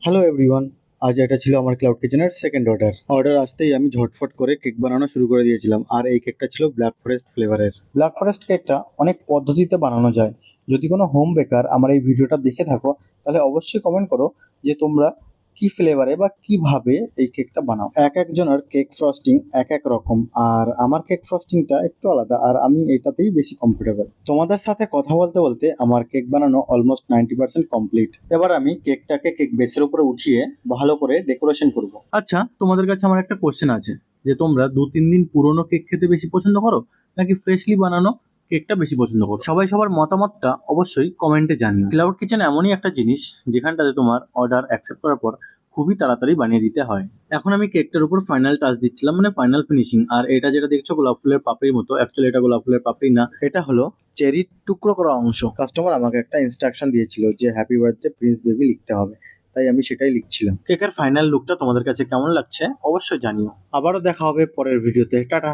Hello everyone. আজ এটা ছিল আমার ক্লাউড কিচেনের সেকেন্ড অর্ডার আসতেই আমি ঝটফট করে কেক বানানো শুরু করে দিয়েছিলাম। আর এই কেকটা ছিল ব্ল্যাক ফরেস্ট ফ্লেভারের। ব্ল্যাক ফরেস্ট কেকটা অনেক পদ্ধতিতে বানানো যায়। যদি কোনো হোম বেকার আমার এই ভিডিওটা দেখে থাকো, তাহলে অবশ্যই কমেন্ট করো যে তোমরা কি ফ্লেভারে বা কিভাবে এই কেকটা বানাও। এক একজনের কেক ফ্রস্টিং এক এক রকম, আর আমার কেক ফ্রস্টিংটা একটু আলাদা, আর আমি এটাতেই বেশি কমফোর্টেবল। তোমাদের সাথে কথা বলতে বলতে আমার কেক বানানো অলমোস্ট 90% কমপ্লিট। এবার আমি কেকটাকে কেক বেসের উপরে উঠিয়ে ভালো করে ডেকোরেশন করব। আচ্ছা, তোমাদের কাছে আমার একটা কোশ্চেন আছে যে তোমরা 2-3 দিন পুরনো কেক খেতে বেশি পছন্দ করো নাকি ফ্রেশলি বানানো কেকটা বেশি পছন্দ করো? সবাই সবার মতামতটা অবশ্যই কমেন্টে জানিও। ক্লাউড কিচেন এমনই একটা জিনিস যেখানটাতে তোমার অর্ডার অ্যাকসেপ্ট করার পর খুবই তাড়াতাড়ি বানিয়ে দিতে হয়। এখন আমি কেকটার উপর ফাইনাল টাচ দিচ্ছিলাম, মানে ফাইনাল ফিনিশিং। আর এটা যেটা দেখছো গোলাপ ফুলের পাপড়ির মতো, অ্যাকচুয়ালি এটা গোলাপ ফুলের পাপড়ি না, এটা হলো চেরির টুকরো করা অংশ। কাস্টমার আমাকে একটা ইনস্ট্রাকশন দিয়েছিল যে হ্যাপি বার্থডে প্রিন্স বেবি লিখতে হবে, তাই আমি সেটাই লিখছিলাম। কেকের ফাইনাল লুকটা তোমাদের কাছে কেমন লাগছে অবশ্যই জানিও। আবারও দেখা হবে পরের ভিডিওতে। টাটা।